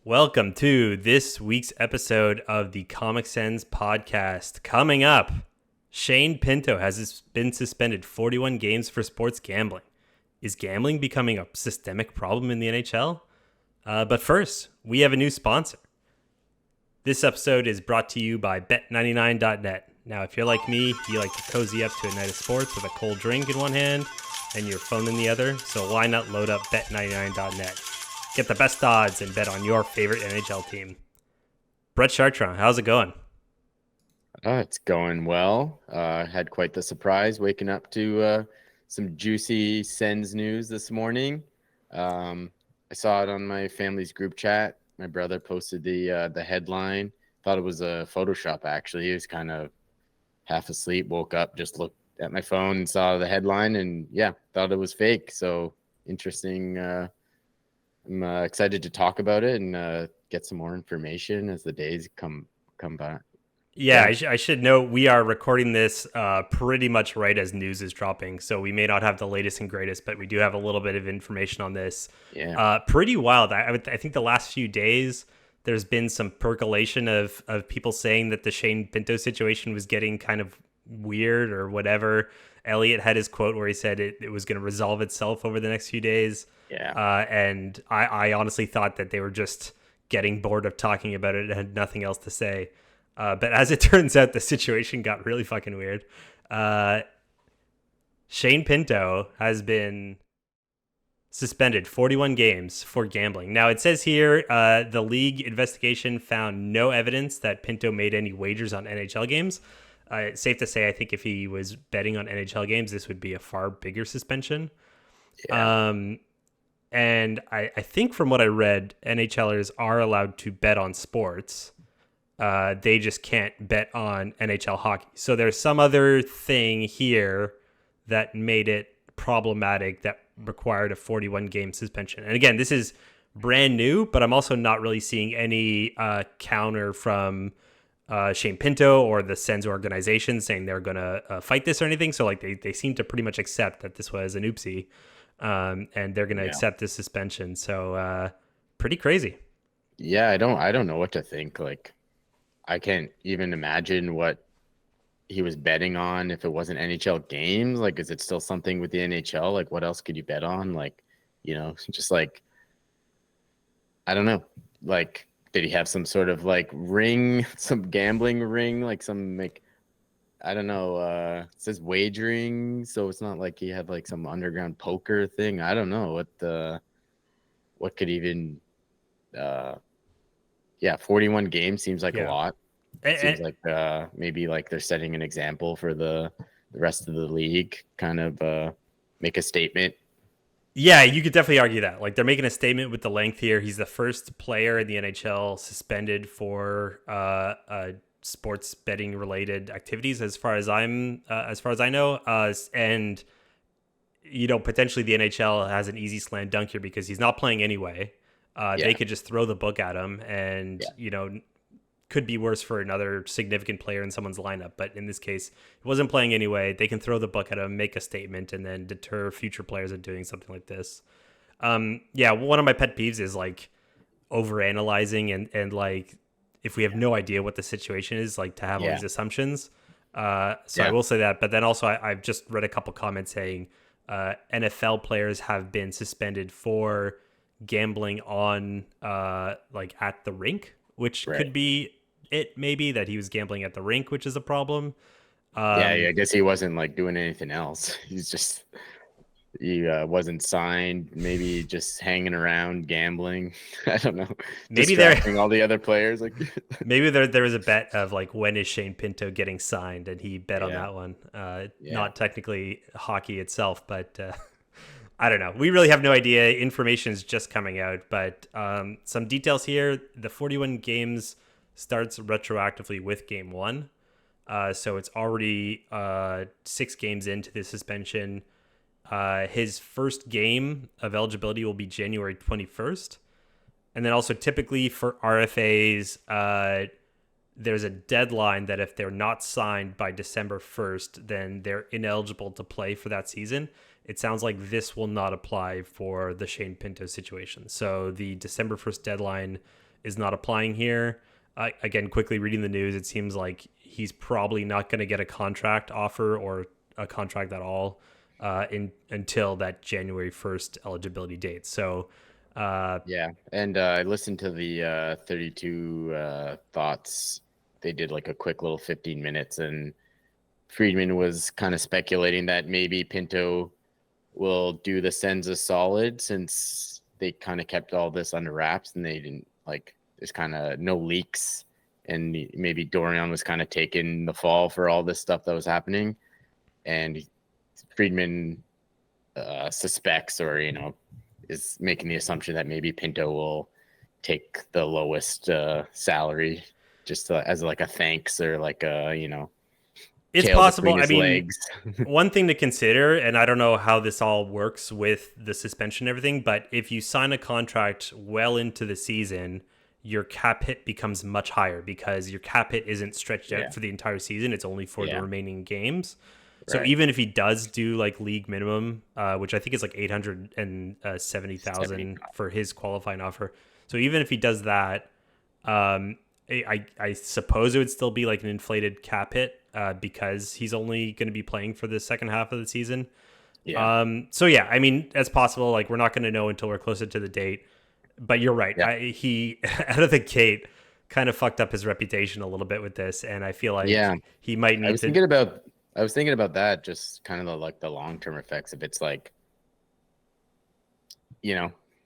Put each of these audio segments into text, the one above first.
Welcome to this week's episode of the Sens podcast. Coming up, Shane Pinto has been suspended 41 games for sports gambling. Is gambling becoming a systemic problem in the NHL? But first, we have a new sponsor. This episode is brought to you by Bet99.net. Now, if you're like me, you like to cozy up to a night of sports with a cold drink in one hand and your phone in the other, so why not load up Bet99.net? Get the best odds and bet on your favorite NHL team. Brett Chartrand, how's it going? It's going well. Had quite the surprise waking up to some juicy Sens news this morning. I saw it on my family's group chat. My brother posted the headline. Thought it was a Photoshop, actually. He was kind of half asleep, woke up, just looked at my phone and saw the headline, and yeah, thought it was fake. So interesting. I'm excited to talk about it and get some more information as the days come by. Yeah, I should note we are recording this pretty much right as news is dropping, so we may not have the latest and greatest, but we do have a little bit of information on this. Yeah. Pretty wild. I think the last few days there's been some percolation of people saying that the Shane Pinto situation was getting kind of weird or whatever. Elliot had his quote where he said it was going to resolve itself over the next few days. Yeah. And I honestly thought that they were just getting bored of talking about it and had nothing else to say. But as it turns out, the situation got really fucking weird. Shane Pinto has been suspended 41 games for gambling. Now, it says here the league investigation found no evidence that Pinto made any wagers on NHL games. It's safe to say, I think if he was betting on NHL games, this would be a far bigger suspension. Yeah. And I think from what I read, NHLers are allowed to bet on sports. They just can't bet on NHL hockey. So there's some other thing here that made it problematic that required a 41 game suspension. And again, this is brand new, but I'm also not really seeing any counter from Shane Pinto or the Sens organization saying they're going to fight this or anything. So like they seem to pretty much accept that this was an oopsie. And they're going to accept this suspension. So pretty crazy. Yeah, I don't know what to think. Like, I can't even imagine what he was betting on if it wasn't NHL games. Like, is it still something with the NHL? Like, what else could you bet on? Like, just like, I don't know. Like, did he have some sort of like ring, some gambling ring, like some like, I don't know. It says wagering, so it's not like he had like some underground poker thing. I don't know what could even. 41 games seems like a lot. Seems like maybe like they're setting an example for the rest of the league. Kind of make a statement. Yeah, you could definitely argue that. Like they're making a statement with the length here. He's the first player in the NHL suspended for sports betting related activities, as far as I know. And potentially the NHL has an easy slam dunk here because he's not playing anyway. They could just throw the book at him, and could be worse for another significant player in someone's lineup. But in this case, he wasn't playing anyway. They can throw the book at him, make a statement, and then deter future players of doing something like this. One of my pet peeves is like overanalyzing and like if we have no idea what the situation is, like to have all these assumptions. I will say that. But then also I've just read a couple comments saying NFL players have been suspended for gambling on like at the rink, which could be it, maybe that he was gambling at the rink, which is a problem. I guess he wasn't like doing anything else. He wasn't signed, maybe just hanging around gambling. I don't know. Maybe distracting all the other players. Like maybe there was a bet of like when is Shane Pinto getting signed, and he bet on that one. Not technically hockey itself, but I don't know. We really have no idea. Information is just coming out, but some details here. The 41 games starts retroactively with game one. So it's already 6 games into the suspension. His first game of eligibility will be January 21st. And then also typically for RFAs, there's a deadline that if they're not signed by December 1st, then they're ineligible to play for that season. It sounds like this will not apply for the Shane Pinto situation. So the December 1st deadline is not applying here. Again, quickly reading the news, it seems like he's probably not going to get a contract offer or a contract at all until that January 1st eligibility date. So, Yeah, and I listened to the 32 Thoughts. They did like a quick little 15 minutes, and Friedman was kind of speculating that maybe Pinto will do the Sens a solid since they kind of kept all this under wraps and they didn't like there's kind of no leaks, and maybe Dorian was kind of taking the fall for all this stuff that was happening, and Friedman suspects or is making the assumption that maybe Pinto will take the lowest salary just as like a thanks or like a it's tail possible. between his I mean, legs. one thing to consider, and I don't know how this all works with the suspension and everything, but if you sign a contract well into the season, your cap hit becomes much higher because your cap hit isn't stretched out for the entire season. It's only for the remaining games. So even if he does do like league minimum, which I think is like 870,000 for his qualifying offer. So even if he does that, I suppose it would still be like an inflated cap hit because he's only going to be playing for the second half of the season. So yeah, I mean, it's possible. Like we're not going to know until we're closer to the date. But you're right. Yeah. He out of the gate kind of fucked up his reputation a little bit with this, and I feel like he might need to. I was thinking about that, just kind of the long-term effects. If it's like,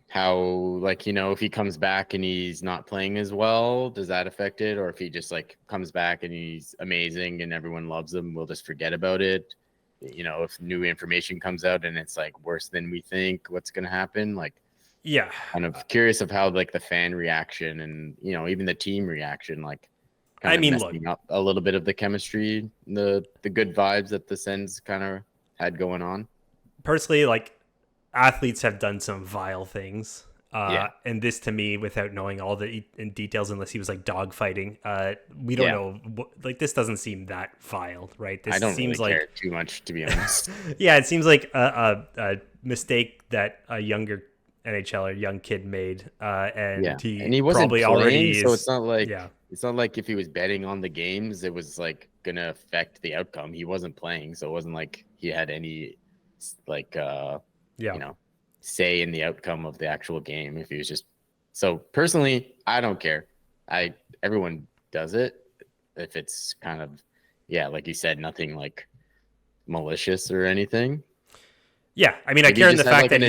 how like, if he comes back and he's not playing as well, does that affect it? Or if he just like comes back and he's amazing and everyone loves him, we'll just forget about it. If new information comes out and it's like worse than we think, what's going to happen? Like, yeah, kind of curious of how like the fan reaction and even the team reaction, like kind of messing up a little bit of the chemistry, the good vibes that the Sens kind of had going on. Personally, like athletes have done some vile things, and this to me, without knowing all the details, unless he was like dogfighting, we don't know. Like this doesn't seem that vile, right? This I don't seems really like care too much, to be honest. Yeah, it seems like a mistake that a younger NHL or young kid made, and he wasn't probably playing, already so it's not like if he was betting on the games, it was like gonna affect the outcome. He wasn't playing, so it wasn't like he had any like say in the outcome of the actual game. If he was just so personally, I don't care. Everyone does it if it's kind of like you said, nothing like malicious or anything. Yeah, I mean, I care in the fact that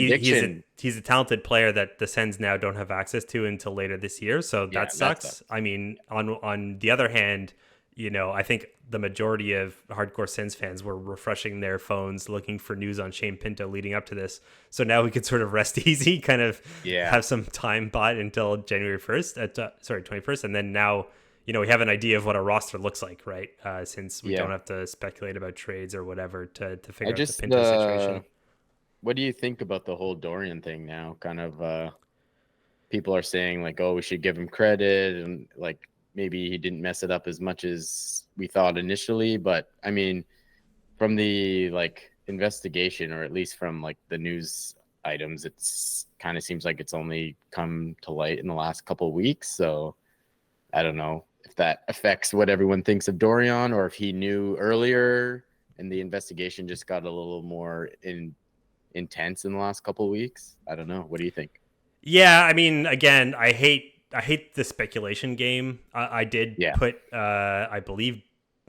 he's a talented player that the Sens now don't have access to until later this year, so that sucks. I mean, on the other hand, I think the majority of hardcore Sens fans were refreshing their phones looking for news on Shane Pinto leading up to this, so now we could sort of rest easy, kind of have some time bought until January 21st, and then now we have an idea of what a roster looks like, right? Since we don't have to speculate about trades or whatever to figure out the Pinto situation. What do you think about the whole Dorian thing now? Kind of people are saying like, oh, we should give him credit and like maybe he didn't mess it up as much as we thought initially. But I mean, from the like investigation, or at least from like the news items, it's kind of seems like it's only come to light in the last couple of weeks. So I don't know if that affects what everyone thinks of Dorian, or if he knew earlier and the investigation just got a little more intense in the last couple of weeks. I don't know. What do you think? Yeah, I mean, again, I hate the speculation game. I did put I believe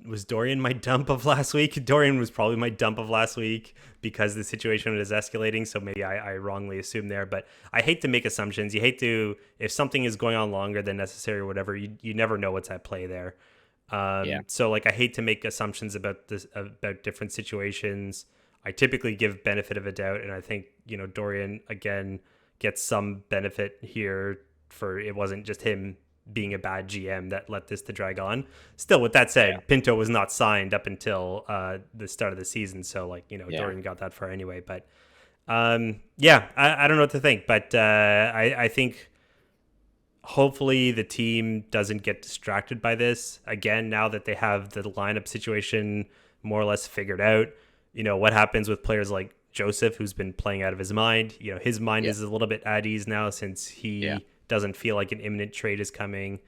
was Dorian my dump of last week. Dorian was probably my dump of last week because the situation was escalating, so maybe I wrongly assumed there. But I hate to make assumptions. You hate to, if something is going on longer than necessary or whatever, you never know what's at play there. So like I hate to make assumptions about different situations. I typically give benefit of a doubt, and I think Dorian again gets some benefit here for it wasn't just him being a bad GM that let this to drag on. Still, with that said, Pinto was not signed up until the start of the season, so like Dorian got that far anyway. But I don't know what to think, but I think hopefully the team doesn't get distracted by this again now that they have the lineup situation more or less figured out. What happens with players like Joseph, who's been playing out of his mind. His mind is a little bit at ease now since he doesn't feel like an imminent trade is coming.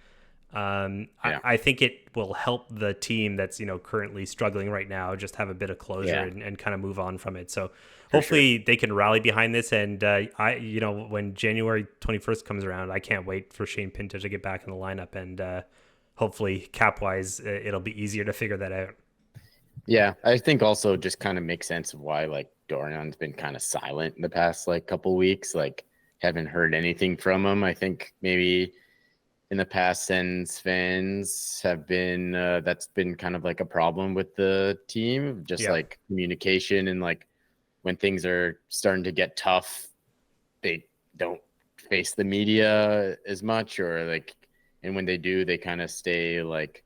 Yeah. I think it will help the team that's currently struggling right now just have a bit of closure Yeah, and kind of move on from it. So for sure. hopefully they can rally behind this. And when January 21st comes around, I can't wait for Shane Pinto to get back in the lineup. And hopefully cap wise, it'll be easier to figure that out. Yeah, I think also just kind of makes sense of why like Dorion's been kind of silent in the past like couple weeks. Like haven't heard anything from him. I think maybe in the past, Sens fans have been that's been kind of like a problem with the team, just Yeah. like communication and like when things are starting to get tough, they don't face the media as much, or like, and when they do, they kind of stay like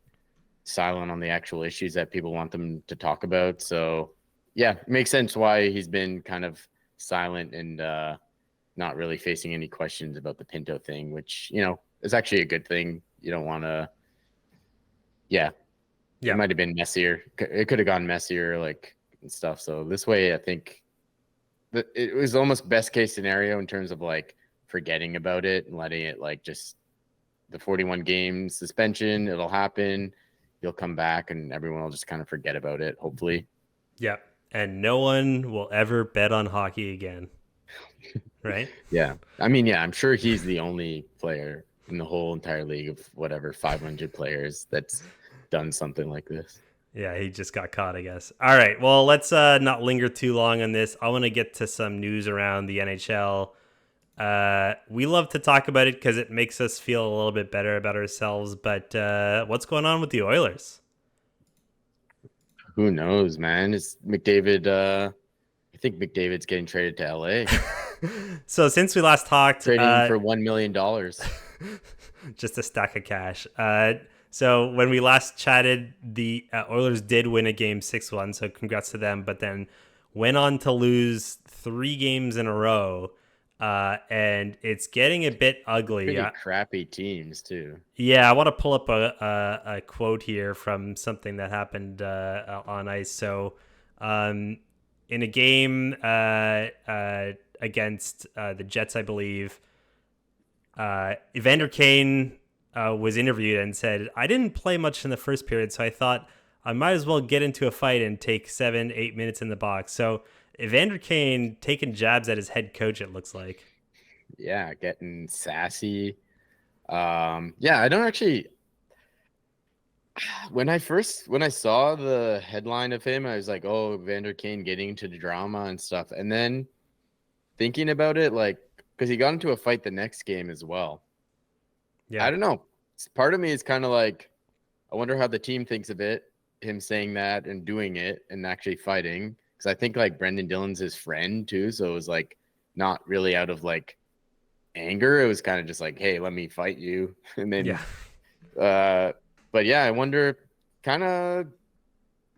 silent on the actual issues that people want them to talk about. So yeah, it makes sense why he's been kind of silent and not really facing any questions about the Pinto thing, which, is actually a good thing. You don't want to, yeah, it Yeah. might have been messier. It could have gone messier, like, and stuff. So this way, I think that it was almost best case scenario in terms of like forgetting about it and letting it like just the 41 game suspension. It'll happen. You'll come back and everyone will just kind of forget about it, hopefully. Yeah. And no one will ever bet on hockey again. Right? Yeah. I mean, yeah, I'm sure he's the only player in the whole entire league of whatever 500 players that's done something like this. Yeah, he just got caught, I guess. All right. Well, let's not linger too long on this. I want to get to some news around the NHL. We love to talk about it because it makes us feel a little bit better about ourselves. But what's going on with the Oilers? Who knows, man? It's McDavid. I think McDavid's getting traded to LA. So since we last talked, Trading him for $1 million. just a stack of cash. So when we last chatted, the Oilers did win a game 6-1. So congrats to them. But then went on to lose 3 games in a row. And it's getting a bit ugly. Pretty crappy teams, too. Yeah, I want to pull up a quote here from something that happened on ice. So in a game against the Jets, I believe, Evander Kane was interviewed and said, "I didn't play much in the first period, so I thought I might as well get into a fight and take 7-8 minutes in the box." So Evander Kane taking jabs at his head coach, it looks like. Yeah, getting sassy. Yeah, I don't actually. When I saw the headline of him, I was like, "Oh, Evander Kane getting into the drama and stuff." And then thinking about it, like, because he got into a fight the next game as well. Yeah. I don't know. Part of me is kind of like, I wonder how the team thinks of it, him saying that and doing it and actually fighting. Because I think like Brendan Dillon's his friend too, so it was like not really out of like anger. It was kind of just like, hey, let me fight you, and then, Yeah. but yeah, I wonder. Kind of,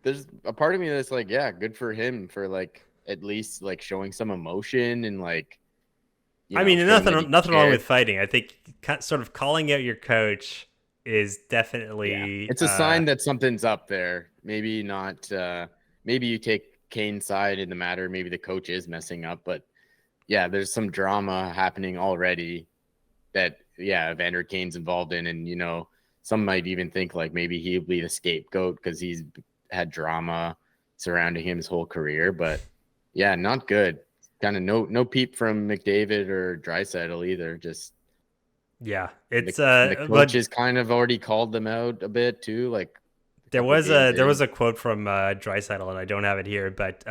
there's a part of me that's like, yeah, good for him for like at least like showing some emotion and like, I mean, showing that he nothing wrong with cared. fighting. I think sort of calling out your coach is Yeah, definitely it's a sign that something's up there. Maybe not. Maybe you take Kane's side in the matter. Maybe the coach is messing up, but yeah, there's some drama happening already that Evander Kane's involved in, and some might even think like maybe he'll be the scapegoat because he's had drama surrounding him his whole career. But yeah, not good. Kind of no peep from McDavid or Draisaitl either. Just yeah. the, It's the but coaches kind of already called them out a bit too, like a there couple was games a in. quote from Draisaitl, and I don't have it here, but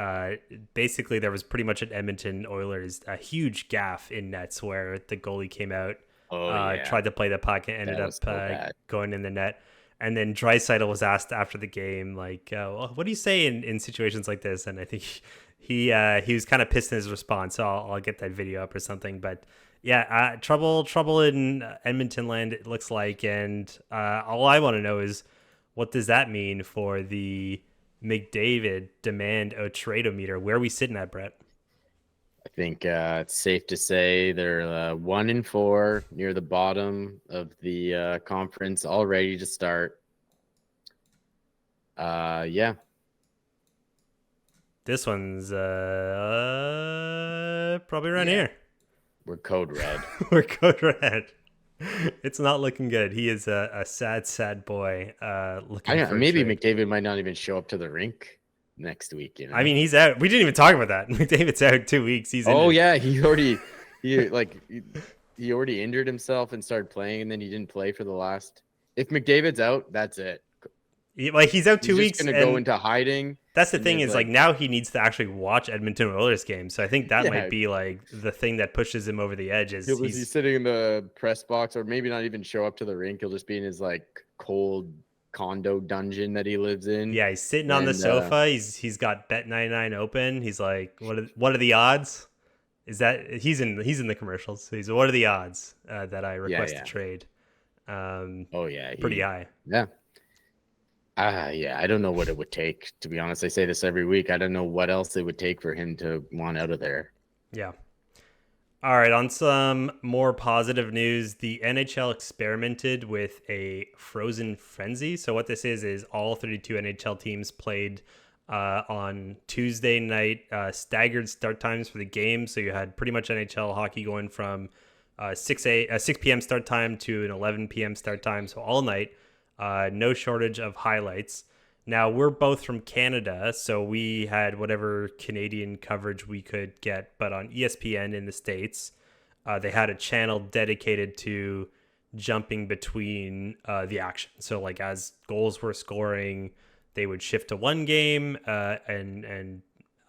basically there was pretty much at Edmonton Oilers a huge gaffe in nets where the goalie came out, Oh yeah, tried to play the puck and ended that was up so bad. going in the net. And then Draisaitl was asked after the game, like, well, "What do you say in situations like this?" And I think he was kind of pissed in his response. So I'll get that video up or something. But yeah, trouble in Edmonton land, it looks like. And all I want to know is, what does that mean for the McDavid demand a trade-o-meter? Where are we sitting at, Brett? I think it's safe to say they're 1-4 near the bottom of the conference, all ready to start. Yeah, This one's probably around yeah, here. we're code red. We're code red. It's not looking good. He is a sad, sad boy I looking don't, for a maybe trade. McDavid might not even show up to the rink next week. I mean, he's out. We didn't even talk about that. McDavid's out 2 weeks. He's Oh injured. yeah, he already injured himself and started playing, and then he didn't play for the last. If McDavid's out, that's it. Like he's out two He's just weeks, gonna go and into hiding, that's the and thing there's is like like, now he needs to actually watch Edmonton Oilers games. So I think that might yeah, be like the thing that pushes him over the edge. Is he'll just be sitting in the press box, or maybe not even show up to the rink. He'll just be in his like cold condo dungeon that he lives in, yeah, he's sitting on the and sofa. He's got Bet99 open. He's like, what are the odds? Is that he's in the commercials? So he's what are the odds that I yeah, request a yeah, trade? oh yeah, Pretty high. yeah. Yeah, I don't know what it would take, to be honest. I say this every week. I don't know what else it would take for him to want out of there. Yeah. All right, on some more positive news, the NHL experimented with a frozen frenzy. So what this is all 32 NHL teams played on Tuesday night, staggered start times for the game. So you had pretty much NHL hockey going from 6 p.m. start time to an 11 p.m. start time, so all night. No shortage of highlights. Now, we're both from Canada, so we had whatever Canadian coverage we could get, but on ESPN in the States, they had a channel dedicated to jumping between the action. So, like, as goals were scoring, they would shift to one game and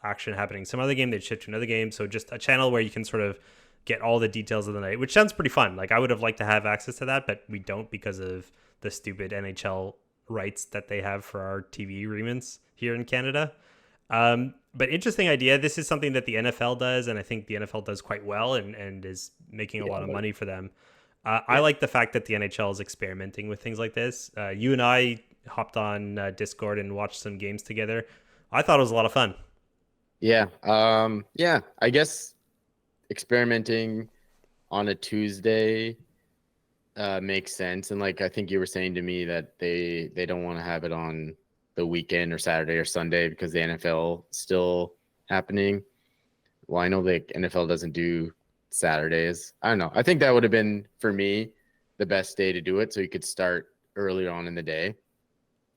action happening some other game, they'd shift to another game. So, just a channel where you can sort of get all the details of the night, which sounds pretty fun. Like, I would have liked to have access to that, but we don't because of the stupid NHL rights that they have for our TV agreements here in Canada. But interesting idea. This is something that the NFL does, and I think the NFL does quite well and is making a Yeah, lot of but money for them. I yeah, like the fact that the NHL is experimenting with things like this. You and I hopped on Discord and watched some games together. I thought it was a lot of fun. yeah. I guess experimenting on a Tuesday makes sense. And like I think you were saying to me that they don't want to have it on the weekend or Saturday or Sunday because the NFL still happening. Well, I know the NFL doesn't do Saturdays. I don't know. I think that would have been for me the best day to do it, so you could start earlier on in the day,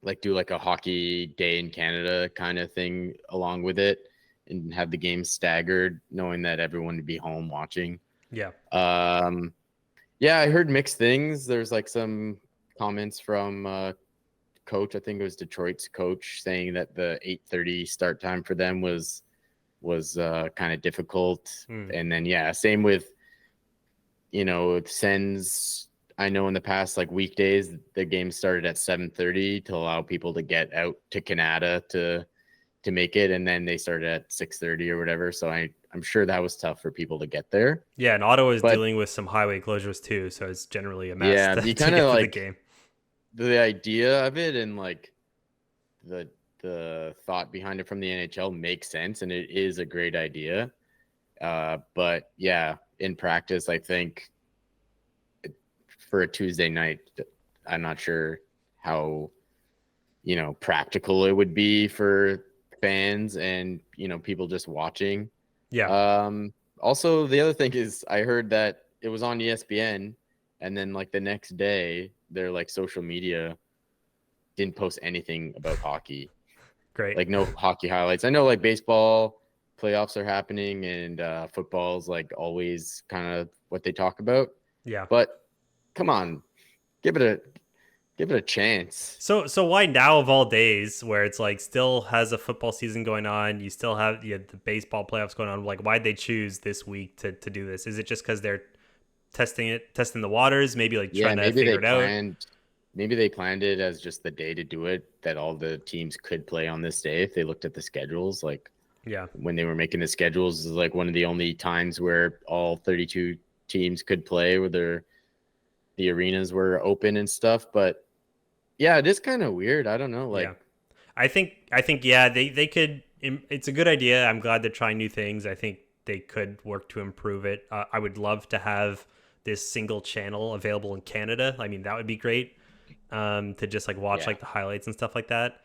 like do like a hockey day in Canada kind of thing along with it, and have the games staggered, knowing that everyone would be home watching. Yeah. Yeah, I heard mixed things. There's like some comments from coach. I think it was Detroit's coach saying that the 8:30 start time for them was kind of difficult. Mm. And then yeah, same with Sens. I know in the past like weekdays the game started at 7:30 to allow people to get out to Canada to make it, and then they started at 6:30 or whatever. So I'm sure that was tough for people to get there. Yeah, and Ottawa is But dealing with some highway closures too, so it's generally a mess yeah, you to kind get of to the like game. the idea of it and like the thought behind it from the NHL makes sense, and it is a great idea. But yeah, in practice, I think for a Tuesday night, I'm not sure how practical it would be for fans and people just watching. Yeah. Also, the other thing is I heard that it was on ESPN, and then like the next day, their like social media didn't post anything about hockey. Great. Like no hockey highlights. I know like baseball playoffs are happening, and football's like always kind of what they talk about. Yeah. But come on, give it a chance. So why now of all days where it's like still has a football season going on, you still have the baseball playoffs going on, like why'd they choose this week to do this? Is it just because they're testing the waters, maybe like Yeah, trying to figure it out? maybe they planned it as just the day to do it, that all the teams could play on this day if they looked at the schedules. Like Yeah. when they were making the schedules, is like one of the only times where all 32 teams could play, where the arenas were open and stuff. But yeah, it is kind of weird. I don't know. Like, Yeah. I think yeah, they could it's a good idea. I'm glad they're trying new things. I think they could work to improve it. I would love to have this single channel available in Canada. I mean, that would be great. To just like watch yeah, like the highlights and stuff like that.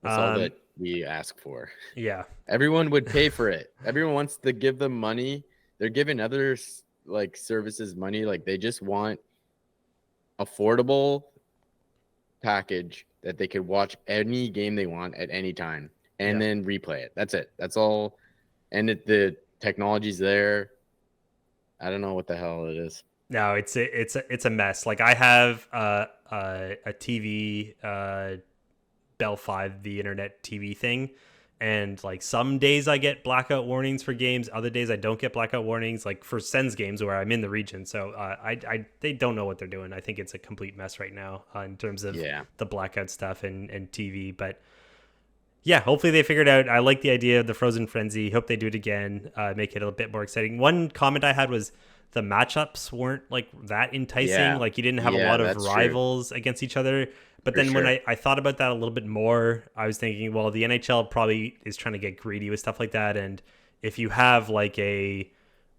that's all that we ask for. Yeah. Everyone would pay for it. Everyone wants to give them money. They're giving others like services money. Like they just want affordable package that they could watch any game they want at any time and Yeah. then replay it. That's it. That's all. And the technology's there. I don't know what the hell it is. No, it's a mess. Like I have a TV, Bell 5, the internet TV thing, and like some days I get blackout warnings for games, other days I don't get blackout warnings. Like for Sens games where I'm in the region, so I they don't know what they're doing. I think it's a complete mess right now in terms of Yeah. the blackout stuff and TV, but. Yeah, hopefully they figured out. I like the idea of the Frozen Frenzy. Hope they do it again, make it a bit more exciting. One comment I had was the matchups weren't like that enticing. Yeah. Like you didn't have a Yeah, lot of that's true. rivals against each other. But For then when sure. I thought about that a little bit more, I was thinking, well, the NHL probably is trying to get greedy with stuff like that. And if you have like a,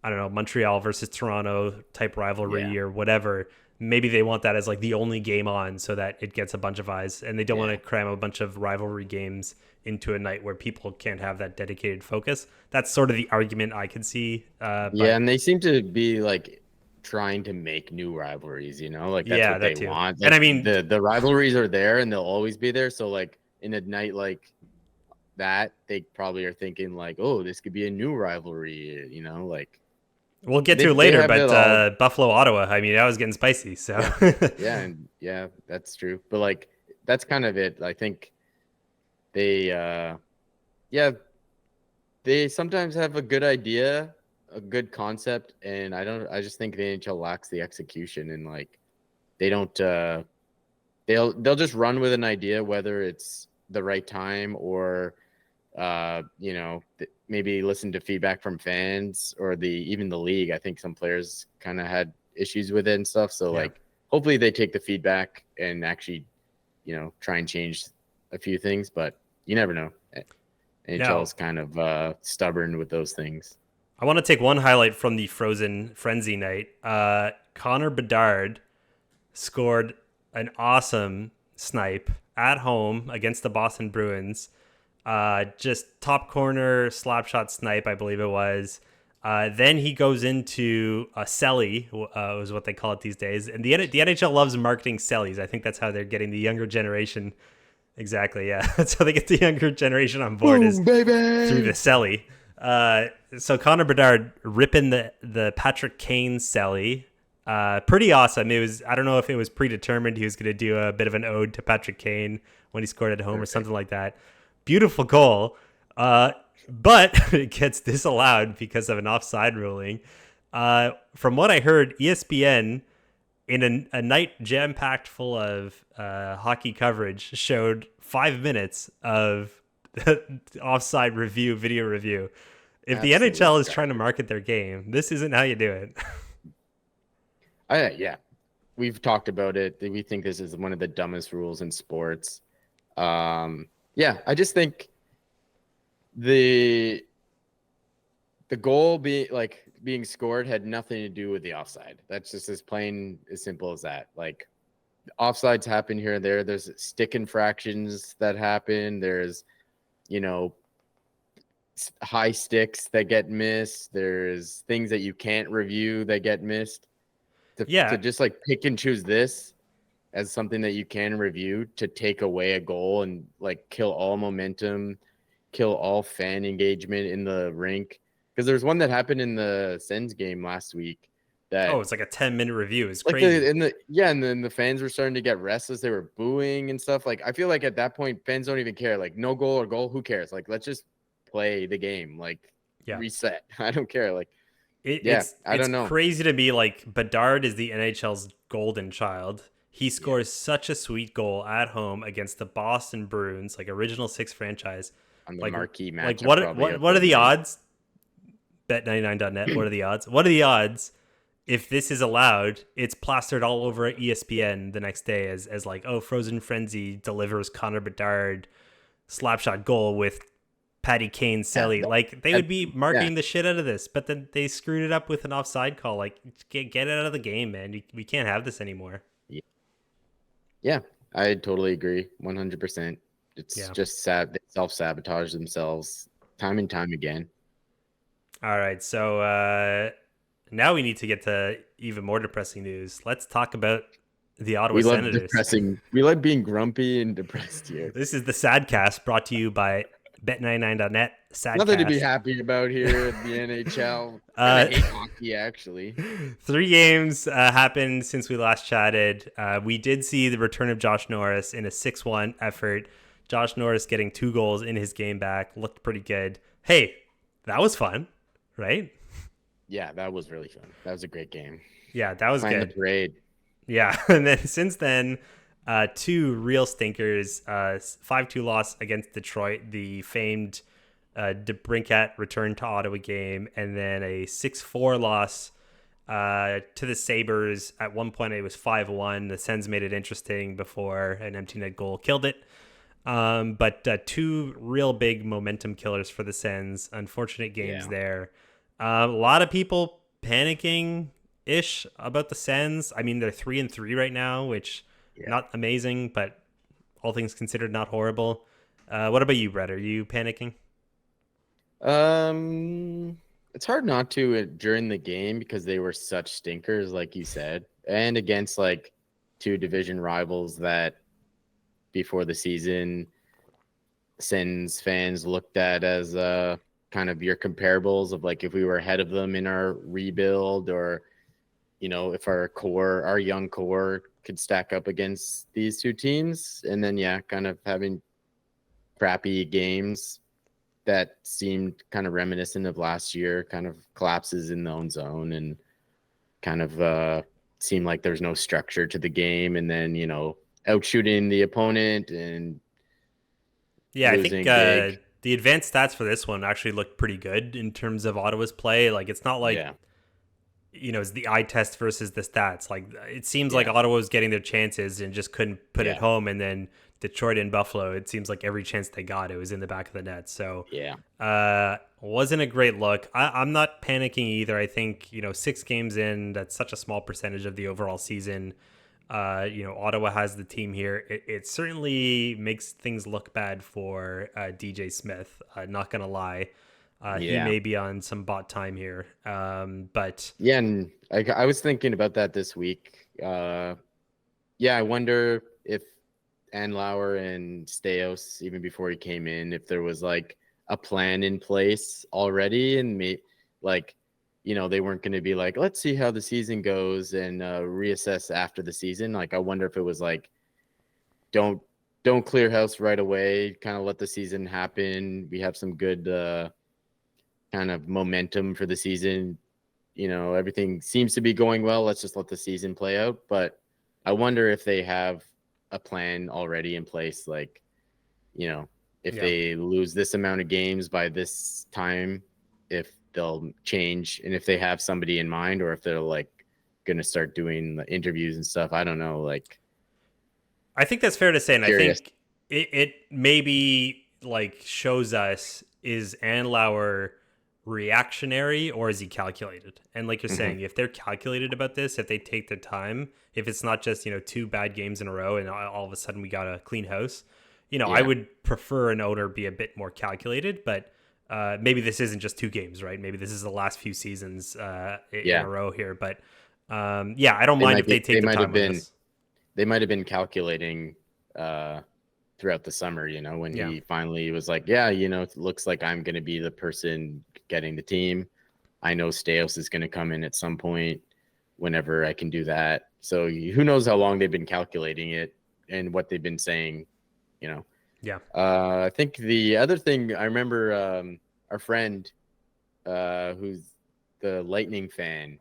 I don't know, Montreal versus Toronto type rivalry Yeah. or whatever, maybe they want that as like the only game on so that it gets a bunch of eyes. And they don't want Yeah. to cram a bunch of rivalry games into a night where people can't have that dedicated focus. That's sort of the argument I could see. Yeah, But and they seem to be like trying to make new rivalries, like that's yeah, what that they too. want. And Like I mean, the rivalries are there and they'll always be there. So like in a night like that, they probably are thinking like, oh, this could be a new rivalry, like we'll get to it they later, have but it all. Buffalo, Ottawa, I mean, that was getting spicy. So Yeah. Yeah, and yeah, that's true. But like that's kind of it. I think they yeah, they sometimes have a good idea, a good concept, and I just think the NHL lacks the execution and like they don't they'll just run with an idea whether it's the right time or maybe listen to feedback from fans or even the league. I think some players kind of had issues with it and stuff. So yeah. like hopefully they take the feedback and actually, try and change a few things, but you never know. NHL No, is kind of stubborn with those things. I want to take one highlight from the Frozen Frenzy night. Connor Bedard scored an awesome snipe at home against the Boston Bruins. Just top corner slap shot snipe, I believe it was. Then he goes into a celly, is what they call it these days. And the NHL loves marketing cellies. I think that's how they're getting the younger generation. Exactly, yeah. That's how they get the younger generation on board. Boom, Is baby! through the celly. So Connor Bedard ripping the Patrick Kane celly. Pretty awesome. It was, I don't know if it was predetermined he was going to do a bit of an ode to Patrick Kane when he scored at home or something like that. Beautiful goal. But it gets disallowed because of an offside ruling. From what I heard, ESPN in a night jam-packed full of hockey coverage showed 5 minutes of offside review, video review. If the Absolute NHL is garbage. trying to market their game, this isn't how you do it. Yeah, we've talked about it. We think this is one of the dumbest rules in sports. Yeah, I just think the goal being scored had nothing to do with the offside. That's just as plain as simple as that. Like offsides happen here and there. There's stick infractions that happen. There's, high sticks that get missed. There's things that you can't review that get missed. Yeah. To just like pick and choose this as something that you can review to take away a goal and like kill all momentum, kill all fan engagement in the rink. Because there's one that happened in the Sens game last week that It's like a 10-minute review. It's like crazy. and then the fans were starting to get restless. They were booing and stuff. Like I feel like at that point fans don't even care. Like no goal or goal, who cares? Like let's just play the game. Like reset. I don't care. Like I don't know. Crazy to be like Bedard is the NHL's golden child. He scores such a sweet goal at home against the Boston Bruins, like original 6 franchise. On the like, marquee matchup. Like what what are the odds? Bet99.net. What are the odds? What are the odds if this is allowed? It's plastered all over ESPN the next day as like, oh, Frozen Frenzy delivers Connor Bedard slapshot goal with Patty Kane celly. Like they would be marketing the shit out of this, but then they screwed it up with an offside call. Like get it out of the game, man. We can't have this anymore. Yeah, I totally agree. 100%. It's just sad. They self-sabotage themselves time and time again. All right. So now we need to get to even more depressing news. Let's talk about The Ottawa We love Senators. depressing. We like being grumpy and depressed here. This is the Sadcast brought to you by Bet99.net. Nothing to be Sadcast. happy about here at the NHL. Kind of Uh, hate hockey, actually. 3 games happened since we last chatted. We did see the return of Josh Norris in a 6-1 effort. Josh Norris getting 2 goals in his game back. Looked pretty good. Hey, that was fun, right? Yeah, that was really fun. That was a great game. Yeah, that was Playing the good. parade. Yeah, and then since then, 2 real stinkers. 5-2 loss against Detroit, the famed DeBrincat return to Ottawa game, and then a 6-4 loss to the Sabres. At one point, it was 5-1. The Sens made it interesting before an empty net goal killed it. But 2 real big momentum killers for the Sens. Unfortunate games there. A lot of people panicking ish about the Sens. I mean, they're 3-3 right now, which not amazing, but all things considered, not horrible. What about you, Brett? Are you panicking? It's hard not to during the game because they were such stinkers, like you said, and against like 2 division rivals that before the season, Sens fans looked at as kind of your comparables of like if we were ahead of them in our rebuild, or if our young core could stack up against these 2 teams. And then kind of having crappy games that seemed kind of reminiscent of last year, kind of collapses in the own zone, and kind of seemed like there's no structure to the game, and then out shooting the opponent and Yeah, I think losing big. the advanced stats for this one actually look pretty good in terms of Ottawa's play. Like, it's not like, Yeah, it's the eye test versus the stats. Like, it seems like yeah, Ottawa was getting their chances and just couldn't put it yeah, home. And then Detroit and Buffalo, it seems like every chance they got, it was in the back of the net. So, yeah, wasn't a great look. I'm not panicking either. I think, 6 games in, that's such a small percentage of the overall season. Ottawa has the team here. It certainly makes things look bad for DJ Smith. Not gonna lie, he yeah. may be on some bot time here. But Yeah, and I was thinking about that this week. I wonder if Anlauer and Steos, even before he came in, if there was like a plan in place already, and like, they weren't going to be like, let's see how the season goes and reassess after the season. Like, I wonder if it was like, don't clear house right away, kind of let the season happen. We have some good kind of momentum for the season. Everything seems to be going well. Let's just let the season play out. But I wonder if they have a plan already in place, like, if they lose this amount of games by this time, if they'll change, and if they have somebody in mind, or if they're like going to start doing the interviews and stuff. I don't know. Like, I think that's fair to say, and curious. I think it maybe like shows us, is Anlauer reactionary or is he calculated? And like you're saying, if they're calculated about this, if they take their time, if it's not just 2 bad games in a row and all of a sudden we got a clean house, I would prefer an owner be a bit more calculated. But maybe this isn't just 2 games, right? Maybe this is the last few seasons in a row here. But I don't mind if they take the time on this. They might have been calculating throughout the summer, when he finally was like, it looks like I'm going to be the person getting the team. I know Steos is going to come in at some point whenever I can do that. So who knows how long they've been calculating it and what they've been saying, Yeah. I think the other thing I remember, our friend who's the Lightning fan,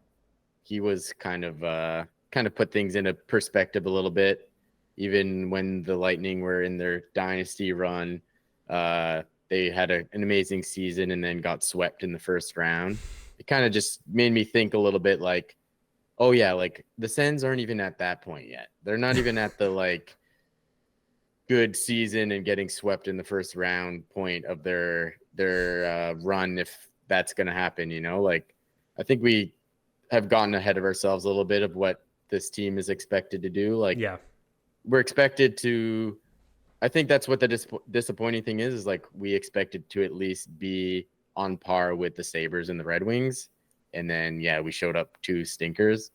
he was kind of put things into perspective a little bit. Even when the Lightning were in their dynasty run, they had an amazing season and then got swept in the first round. It kind of just made me think a little bit like, oh yeah, like the Sens aren't even at that point yet. They're not even at the like good season and getting swept in the first round point of their run, if that's going to happen. Like, I think we have gotten ahead of ourselves a little bit of what this team is expected to do. Like, we're expected to, I think that's what the disappointing thing is like, we expected to at least be on par with the Sabres and the Red Wings. And then, we showed up 2 stinkers.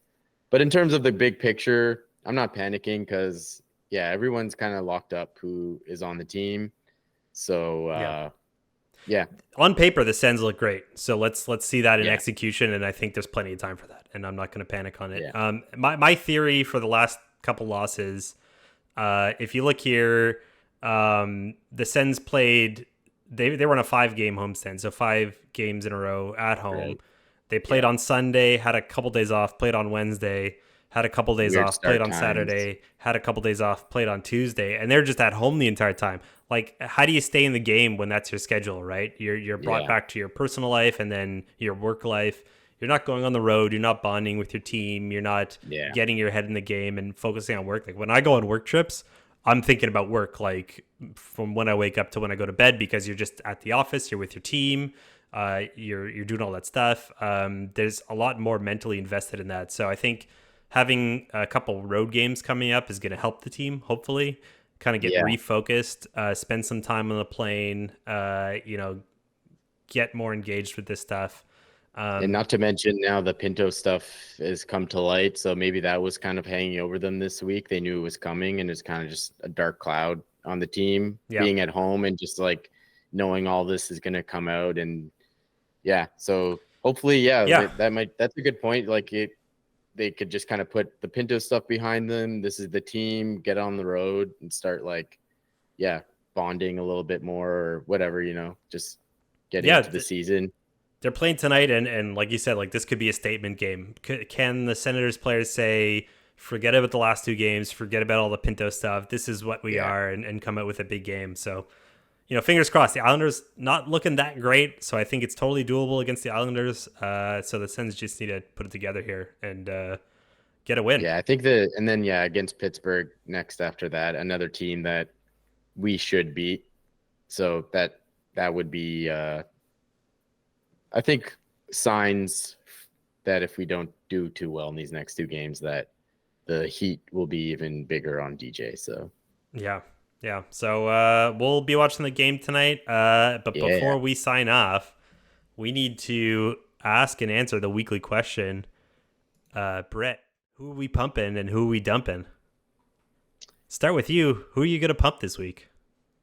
But in terms of the big picture, I'm not panicking because yeah, everyone's kind of locked up who is on the team. So Yeah. yeah, On paper, the Sens look great. So let's see that in yeah, execution, and I think there's plenty of time for that. And I'm not going to panic on it. yeah, My theory for the last couple losses, if you look here, the Sens played. They were on a 5-game homestand, so 5 games in a row at home. right, They played yeah. on Sunday, had a couple days off, played on Wednesday, had a couple days Weird off, played start on times. Saturday, had a couple days off, played on Tuesday, and they're just at home the entire time. Like, how do you stay in the game when that's your schedule, right? You're brought Yeah, back to your personal life and then your work life. You're not going on the road. You're not bonding with your team. You're not yeah, getting your head in the game and focusing on work. Like when I go on work trips, I'm thinking about work like from when I wake up to when I go to bed because you're just at the office. You're with your team. You're doing all that stuff. There's a lot more mentally invested in that. So I think having a couple road games coming up is going to help the team. Hopefully, kind of get yeah. refocused, spend some time on the plane. Get more engaged with this stuff. And not to mention now the Pinto stuff has come to light, so maybe that was kind of hanging over them this week. They knew it was coming, and it's kind of just a dark cloud on the team Yeah, being at home and just like knowing all this is going to come out. And yeah, so hopefully, yeah, yeah, that's a good point. Like they could just kind of put the Pinto stuff behind them. This is the team, get on the road and start like, yeah, bonding a little bit more or whatever, just getting yeah. into the season. They're playing tonight, and like you said, like this could be a statement game. Can the Senators players say, forget about the last 2 games, forget about all the Pinto stuff. This is what we Yeah. are, and come out with a big game. So, fingers crossed. The Islanders not looking that great, so I think it's totally doable against the Islanders. So the Sens just need to put it together here and get a win. Yeah, I think and then yeah, against Pittsburgh next after that, another team that we should beat. So that would be I think signs that if we don't do too well in these next 2 games that the heat will be even bigger on DJ. So Yeah. Yeah. So we'll be watching the game tonight. But yeah. before we sign off, we need to ask and answer the weekly question. Brett, who are we pumping and who are we dumping? Start with you. Who are you going to pump this week?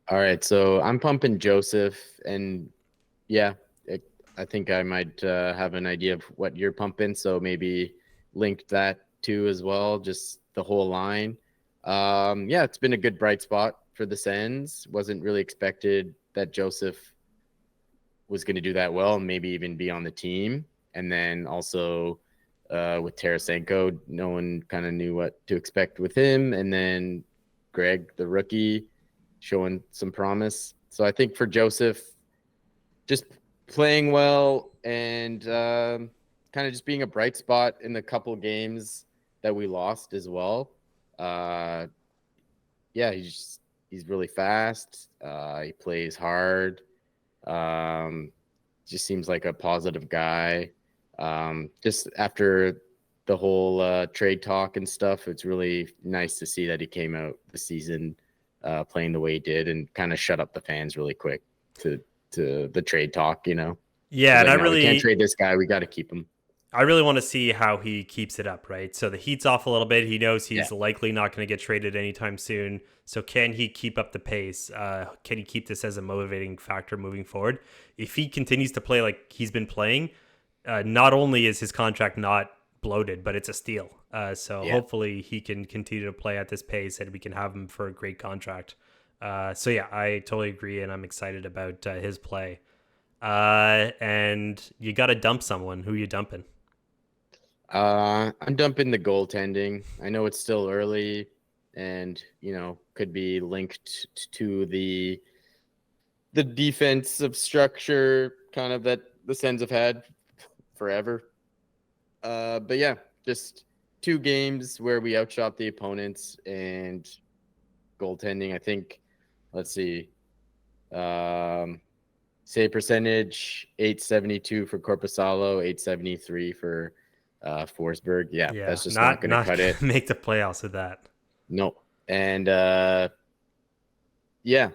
All right, so I'm pumping Joseph, and yeah, I think I might have an idea of what you're pumping, so maybe link that too as well, just the whole line. Yeah, it's been a good bright spot for the Sens. Wasn't really expected that Joseph was going to do that well and maybe even be on the team. And then also with Tarasenko, no one kind of knew what to expect with him. And then Greg, the rookie, showing some promise. So I think for Joseph, just playing well and kind of just being a bright spot in the couple games that we lost as well. Yeah, he's really fast. He plays hard. Just seems like a positive guy. Just after the whole trade talk and stuff, it's really nice to see that he came out the season playing the way he did and kind of shut up the fans really quick to the trade talk. Yeah, He's and like, no, we can't trade this guy. We got to keep him. I really want to see how he keeps it up, right? So the heat's off a little bit. He knows Yeah, he's likely not going to get traded anytime soon. So can he keep up the pace? Can he keep this as a motivating factor moving forward? If he continues to play like he's been playing, not only is his contract not bloated, but it's a steal. So yeah. hopefully he can continue to play at this pace and we can have him for a great contract. So yeah, I totally agree, and I'm excited about his play. And you got to dump someone. Who you dumping? I'm dumping the goaltending. I know it's still early and, could be linked to the defensive structure kind of that the Sens have had forever. But yeah, just 2 games where we outshot the opponents and goaltending. I think, let's see, save percentage 872 for Corpusalo, 873 for Forsberg. Yeah, Yeah, that's just not not going to not cut gonna it. make the playoffs with that. No. And yeah,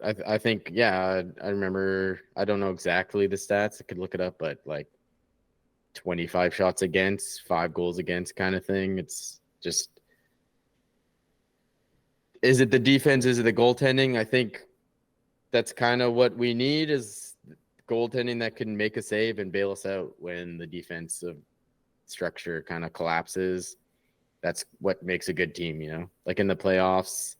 I think, yeah, I remember, I don't know exactly the stats. I could look it up, but like 25 shots against, 5 goals against kind of thing. It's Just is it the defense? Is it the goaltending? I think that's kind of what we need is goaltending that can make a save and bail us out when the defensive structure kind of collapses. That's what makes a good team, Like in the playoffs,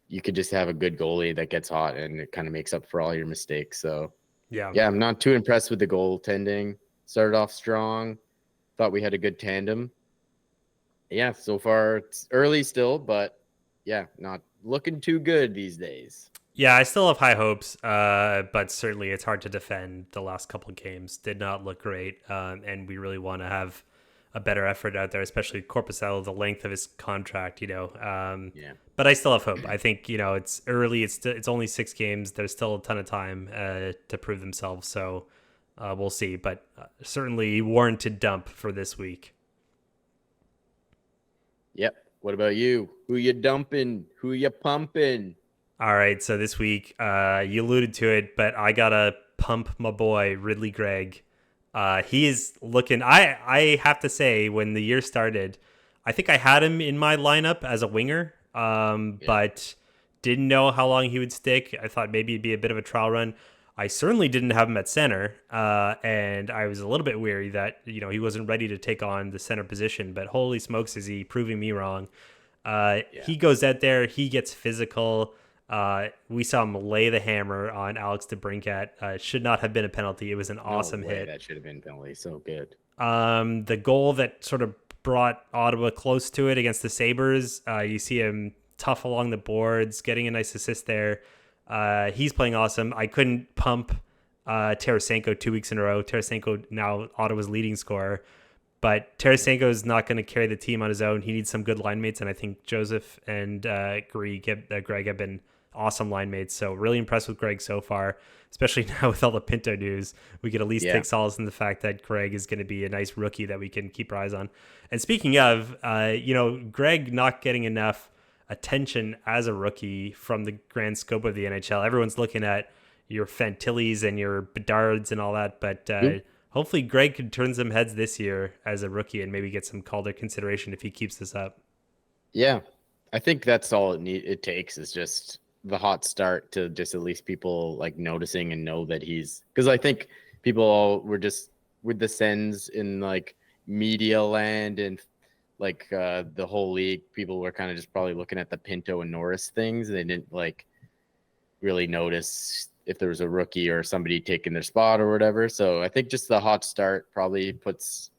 you could just have a good goalie that gets hot and it kind of makes up for all your mistakes. So, Yeah. yeah, I'm not too impressed with the goaltending. Started off strong. Thought we had a good tandem. Yeah, so far it's early still, but yeah, not looking too good these days. Yeah, I still have high hopes, but certainly it's hard to defend. The last couple of games did not look great, and we really want to have a better effort out there, especially Corpusalo, the length of his contract, Yeah. But I still have hope. I think, it's early. It's only 6 games. There's still a ton of time to prove themselves, so we'll see. But certainly warranted dump for this week. Yep. What about you? Who you dumping? Who you pumping? All right, so this week, you alluded to it, but I gotta pump my boy Ridley Gregg. He is looking. I have to say, when the year started, I think I had him in my lineup as a winger, but didn't know how long he would stick. I thought maybe it'd be a bit of a trial run. I certainly didn't have him at center, and I was a little bit weary that he wasn't ready to take on the center position. But holy smokes, is he proving me wrong? He goes out there, he gets physical. We saw him lay the hammer on Alex DeBrincat. Should not have been a penalty. It was an awesome hit. That should have been a penalty. So good. The goal that sort of brought Ottawa close to it against the Sabres. You see him tough along the boards, getting a nice assist there. He's playing awesome. I couldn't pump Tarasenko 2 weeks in a row. Tarasenko now Ottawa's leading scorer. But Tarasenko is not going to carry the team on his own. He needs some good line mates, and I think Joseph and Greg have been awesome line mates. So really impressed with Greg so far, especially now with all the Pinto news. We could at least take solace in the fact that Greg is going to be a nice rookie that we can keep our eyes on. And speaking of, Greg not getting enough attention as a rookie from the grand scope of the NHL. Everyone's looking at your Fantillis and your Bedards and all that, but hopefully Greg could turn some heads this year as a rookie and maybe get some Calder consideration if he keeps this up. Yeah, I think that's all it takes is just the hot start to just at least people like noticing and know that because I think people all were just with the Sens in like media land and like the whole league, people were kind of just probably looking at the Pinto and Norris things. They didn't like really notice if there was a rookie or somebody taking their spot or whatever. So I think just the hot start probably puts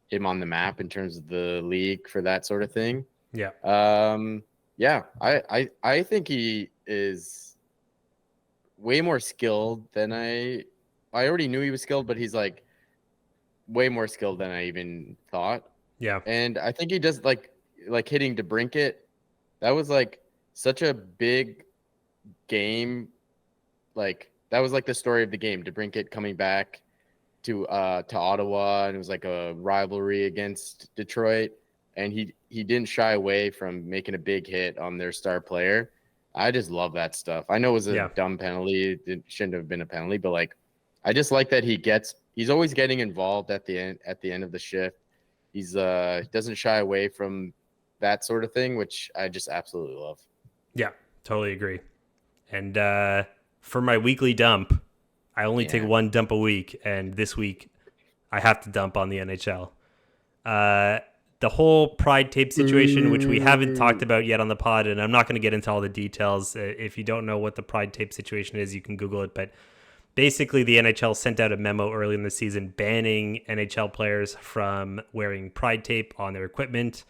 him on the map in terms of the league for that sort of thing. Yeah. I think he is way more skilled than I already knew he was skilled, but he's like way more skilled than I even thought. Yeah. And I think he does like hitting DeBrincat. That was like such a big game. Like that was like the story of the game. DeBrincat coming back to Ottawa, and it was like a rivalry against Detroit. And he didn't shy away from making a big hit on their star player. I just love that stuff. I know it was a dumb penalty. It shouldn't have been a penalty, but like I just like that he's always getting involved at the end of the shift. He's doesn't shy away from that sort of thing, which I just absolutely love. Yeah, totally agree. And for my weekly dump, I only take one dump a week, and this week I have to dump on the NHL. The whole Pride tape situation, which we haven't talked about yet on the pod, and I'm not going to get into all the details. If you don't know what the Pride tape situation is, you can Google it. But basically, the NHL sent out a memo early in the season banning NHL players from wearing Pride tape on their equipment.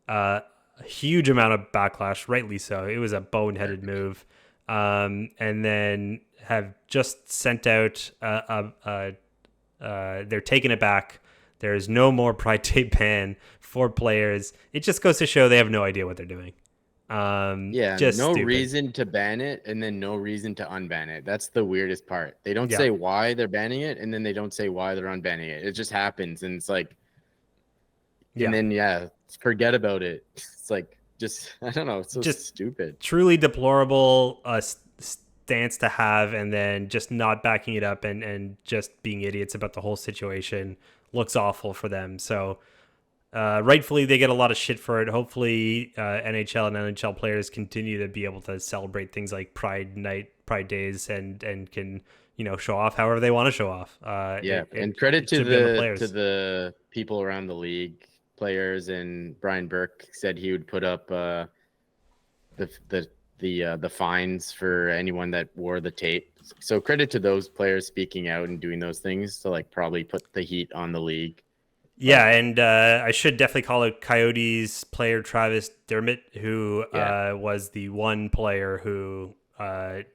A huge amount of backlash, rightly so. It was a boneheaded move. And then have just sent out they're taking it back. There's no more Pride tape ban for players. It just goes to show they have no idea what they're doing. Just no stupid. reason to ban it and then no reason to unban it. That's the weirdest part. They don't say why they're banning it, and then they don't say why they're unbanning it. It just happens, and it's like, and then forget about it. It's like just I don't know. It's so just stupid. Truly deplorable stance to have, and then just not backing it up and just being idiots about the whole situation. Looks awful for them. So Rightfully, they get a lot of shit for it. Hopefully, NHL and NHL players continue to be able to celebrate things like Pride Night, Pride Days, and can show off however they want to show off. Yeah, and credit It to should be on the to players. the people around the league, players, and Brian Burke said he would put up the the fines for anyone that wore the tape. So credit to those players speaking out and doing those things to like probably put the heat on the league. Yeah, and I should definitely call out Coyotes player Travis Dermott, who Yeah, was the one player who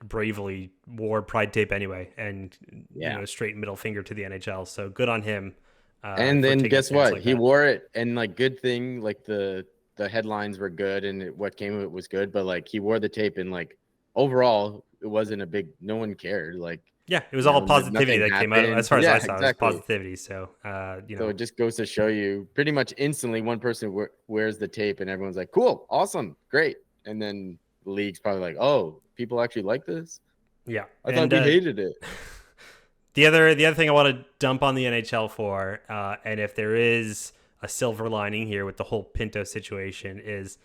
bravely wore Pride tape anyway, and yeah. straight middle finger to the NHL. So good on him And for then taking a guess stance what? like He that. wore it, and like good thing, like the headlines were good, and what came of it was good. But like he wore the tape, and like overall, it wasn't a big. No one cared. Like Yeah, it was all positivity nothing that came out. happened. As far as Yeah, I saw, it was exactly. positivity. So So it just goes to show you, pretty much instantly, one person wears the tape, and everyone's like, "Cool, awesome, great." And then the league's probably like, "Oh, people actually like this. yeah, I thought and we hated it." the other thing I want to dump on the NHL for, and if there is a silver lining here with the whole Pinto situation, is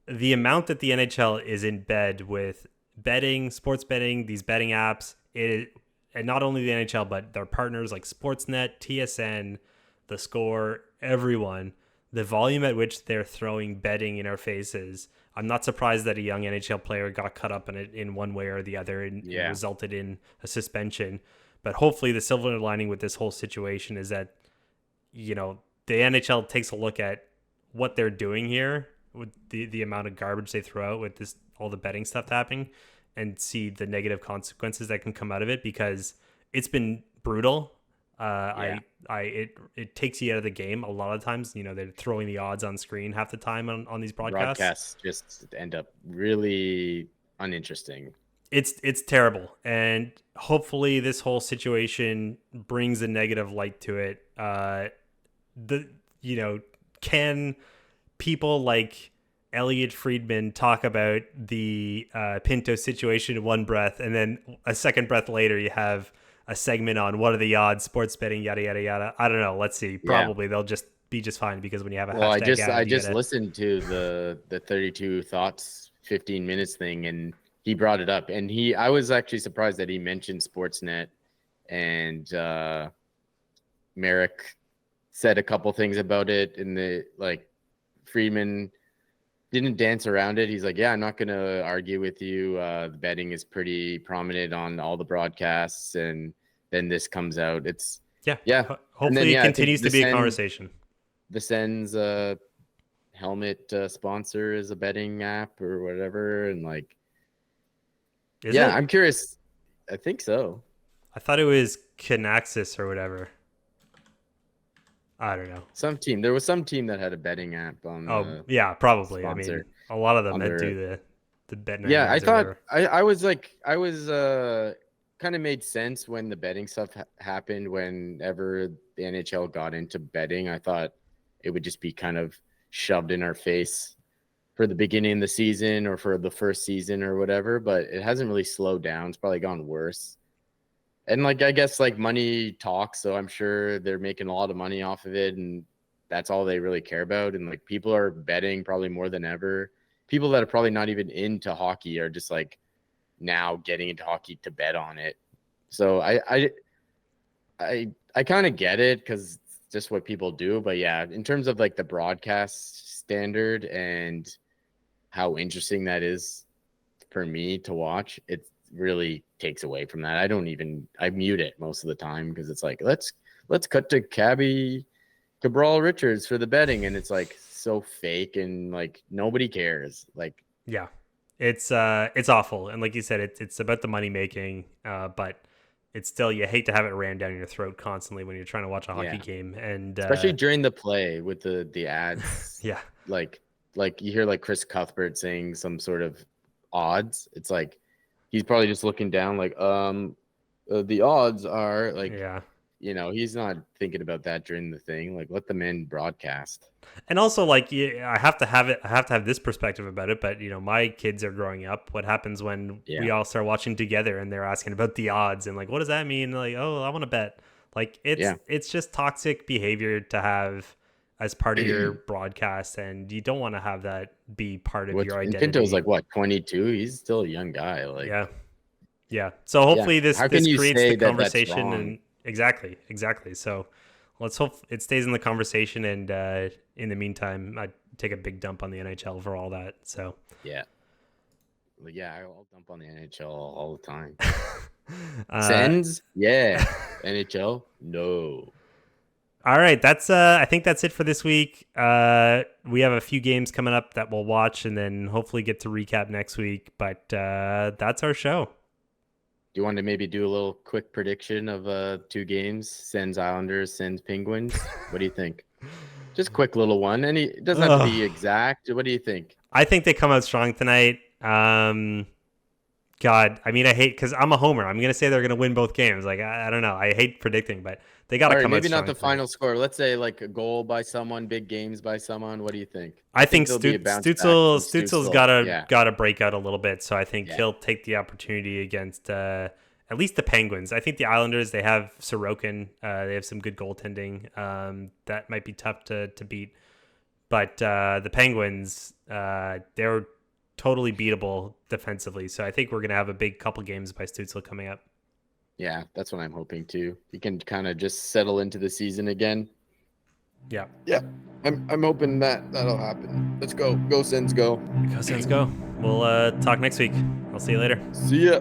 the amount that the NHL is in bed with betting, sports betting, these betting apps. And not only the NHL, but their partners like Sportsnet, TSN, The Score, everyone. The volume at which they're throwing betting in our faces. I'm not surprised that a young NHL player got caught up in it in one way or the other and Yeah, resulted in a suspension. But hopefully, the silver lining with this whole situation is that the NHL takes a look at what they're doing here with the amount of garbage they throw out with this all the betting stuff happening, and see the negative consequences that can come out of it, because it's been brutal. yeah. It takes you out of the game a lot of times. They're throwing the odds on screen half the time on these broadcasts. Broadcasts just end up really uninteresting. It's terrible, and hopefully this whole situation brings a negative light to it. The you know can people like Elliot Friedman talk about the Pinto situation in one breath, and then a second breath later you have a segment on what are the odds, sports betting, yada yada yada. I don't know. Let's see. Yeah. Probably they'll just be just fine, because when you have a Well, hashtag I ad, you just gotta. listened to the 32 thoughts 15 minutes thing, and he brought it up, and I was actually surprised that he mentioned Sportsnet, and Merrick said a couple things about it, and the like Friedman didn't dance around it. He's like, yeah, I'm not gonna argue with you. The betting is pretty prominent on all the broadcasts, and then this comes out. It's Yeah. yeah, and then Hopefully it yeah, I think continues to be a conversation. the Sens helmet sponsor is a betting app or whatever, and like Is yeah, it? I'm curious. I think so. I thought it was Canaxis or whatever. I don't know. There was some team that had a betting app on Oh the yeah, probably. I mean, sponsor a lot of them on had their. do the bet Yeah, I 99s or thought whatever. I was like I was kind of made sense when the betting stuff happened. Whenever the NHL got into betting, I thought it would just be kind of shoved in our face for the beginning of the season or for the first season or whatever, but it hasn't really slowed down. It's probably gone worse. And like I guess like money talks, so I'm sure they're making a lot of money off of it, and that's all they really care about. And like people are betting probably more than ever. People that are probably not even into hockey are just like now getting into hockey to bet on it. So I kind of get it, because it's just what people do. But yeah, in terms of like the broadcast standard and how interesting that is for me to watch, it really takes away from that. I mute it most of the time, because it's like let's cut to Cabral Richards for the betting, and it's like so fake, and like nobody cares. Like Yeah, it's awful, and like you said, it's about the money making, but it's still, you hate to have it rammed down your throat constantly when you're trying to watch a hockey yeah, game, and especially during the play with the ads, yeah, like you hear like Chris Cuthbert saying some sort of odds. It's like he's probably just looking down like the odds are like, yeah. he's not thinking about that during the thing. Like let the men broadcast. And also, like, yeah, I have to have it. I have to have this perspective about it. But my kids are growing up. What happens when we Yeah, all start watching together and they're asking about the odds and like, what does that mean? Like, oh, I want to bet. Like, it's yeah, it's just toxic behavior to have as part of your broadcast, and you don't want to have that be part of Which your and Pinto's identity. like what, 22? He's still a young guy. Yeah. Like, Yeah. So yeah. hopefully How can this you creates the say that that's conversation, wrong? and exactly. So let's hope it stays in the conversation, and in the meantime, I take a big dump on the NHL for all that. So Yeah. Well, yeah, I'll dump on the NHL all the time. uh, Sens? Yeah. NHL? No. all right, that's I think that's it for this week. We have a few games coming up that we'll watch, and then hopefully get to recap next week. But that's our show. Do you want to maybe do a little quick prediction of 2 games? Sens Islanders, Sens Penguins. What do you think? Just quick little one. It doesn't have to be exact. What do you think? I think they come out strong tonight. God, I mean, I hate because I'm a homer. I'm gonna say they're gonna win both games. Like I don't know. I hate predicting, but they got to All right, come out maybe strong not the tonight. final score. Let's say like a goal by someone, big games by someone. What do you think? I think there'll be a bounce back from Stutzel's Yeah. gotta break out a little bit. So I think Yeah. he'll take the opportunity against at least the Penguins. I think the Islanders, they have Sorokin. They have some good goaltending. That might be tough to beat. But the Penguins, they're totally beatable defensively. So I think we're gonna have a big couple games by Stutzel coming up. Yeah, that's what I'm hoping too. You can kind of just settle into the season again. Yeah. Yeah. I'm hoping that'll happen. Let's go. Go Sens, go. Go Sens, go. We'll talk next week. I'll see you later. See ya.